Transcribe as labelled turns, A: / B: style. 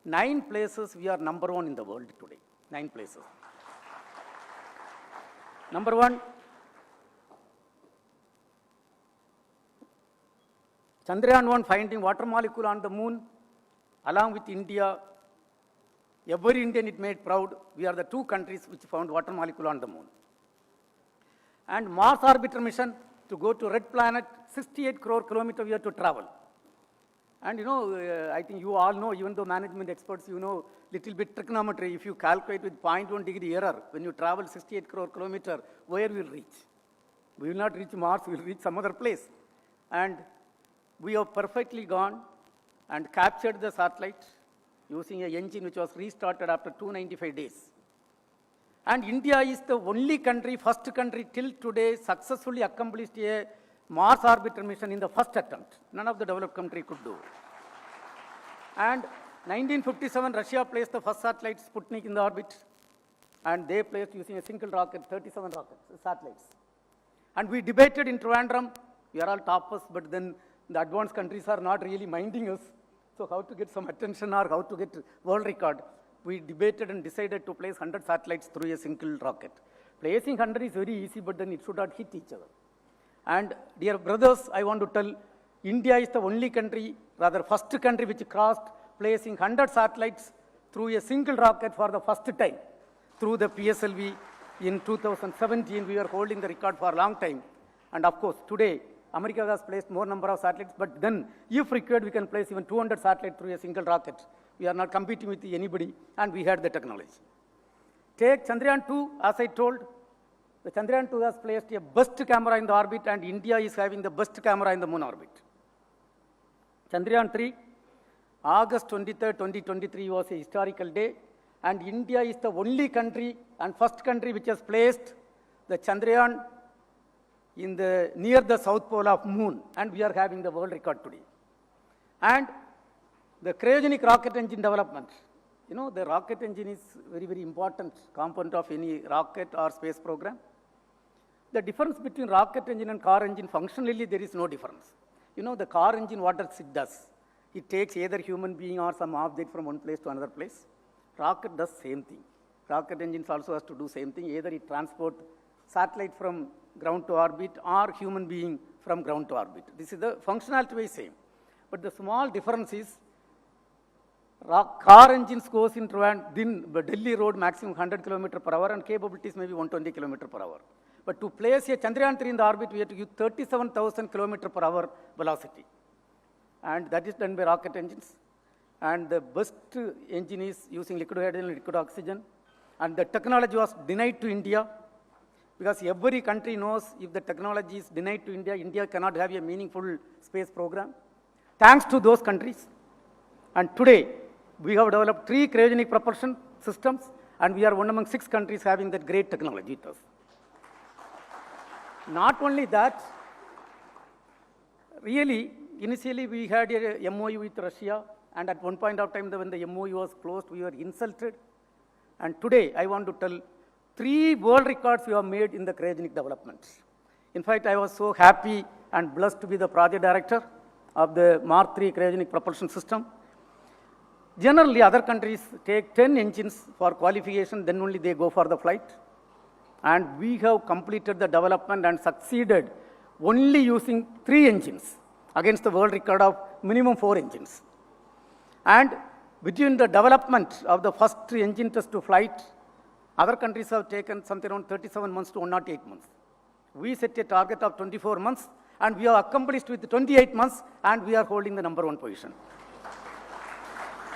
A: 9 places we are number 1 in the world today. 9 places. Number 1, Chandrayaan 1 finding water molecule on the moon, along with India. Every Indian it made proud. We are the 2 countries which found water molecule on the moon. And Mars orbiter mission to go to red planet, 68 crore kilometers we have to travel. And you know, I think you all know, even though management experts, you know, little bit trigonometry, if you calculate with 0.1 degree error, when you travel 68 crore kilometers, where we will reach? We will not reach Mars, we will reach some other place. And we have perfectly gone and captured the satellite using an engine which was restarted after 295 days. And India is the only country, first country till today successfully accomplished a Mars orbiter mission in the first attempt. None of the developed country could do. And 1957, Russia placed the first satellite Sputnik in the orbit. And they placed using a single rocket, 37 satellites. And we debated in Trivandrum. We are all toppers, but then the advanced countries are not really minding us. So how to get some attention or how to get world record? We debated and decided to place 100 satellites through a single rocket. Placing 100 is very easy, but then it should not hit each other. And dear brothers, I want to tell, India is the only country, rather first country which crossed placing 100 satellites through a single rocket for the first time. Through the PSLV in 2017, we were holding the record for a long time. And of course, today, America has placed more number of satellites, but then if required, we can place even 200 satellites through a single rocket. We are not competing with anybody, and we had the technology. Take Chandrayaan 2, as I told, the Chandrayaan 2 has placed a best camera in the orbit, and India is having the best camera in the moon orbit. Chandrayaan 3, August 23, 2023 was a historical day, and India is the only country and first country which has placed the Chandrayaan in the, near the south pole of moon, and we are having the world record today. And the cryogenic rocket engine development. You know, the rocket engine is very, very important component of any rocket or space program. The difference between rocket engine and car engine, functionally there is no difference. You know, the car engine, what does it does? It takes either human being or some object from one place to another place. Rocket does same thing. Rocket engines also has to do same thing. Either it transport satellite from ground to orbit or human being from ground to orbit. This is the functionality is same. But the small difference is car engines goes in Delhi road maximum 100 km per hour and capabilities maybe 120 km per hour. But to place a Chandrayaan 3 in the orbit, we have to use 37,000 km per hour velocity. And that is done by rocket engines. And the best engine is using liquid hydrogen and liquid oxygen. And the technology was denied to India, because every country knows if the technology is denied to India, India cannot have a meaningful space program. Thanks to those countries. And today, we have developed 3 cryogenic propulsion systems, and we are one among 6 countries having that great technology with us. Not only that, really, initially we had a MOU with Russia, and at one point of time when the MOU was closed, we were insulted. And today, I want to tell 3 world records we have made in the cryogenic development. In fact, I was so happy and blessed to be the project director of the Mark III cryogenic propulsion system. Generally, other countries take 10 engines for qualification, then only they go for the flight. And we have completed the development and succeeded only using 3 engines against the world record of minimum 4 engines. And between the development of the first engine test to flight, other countries have taken something around 37 months to 108 months. We set a target of 24 months, and we have accomplished with 28 months, and we are holding the number 1 position.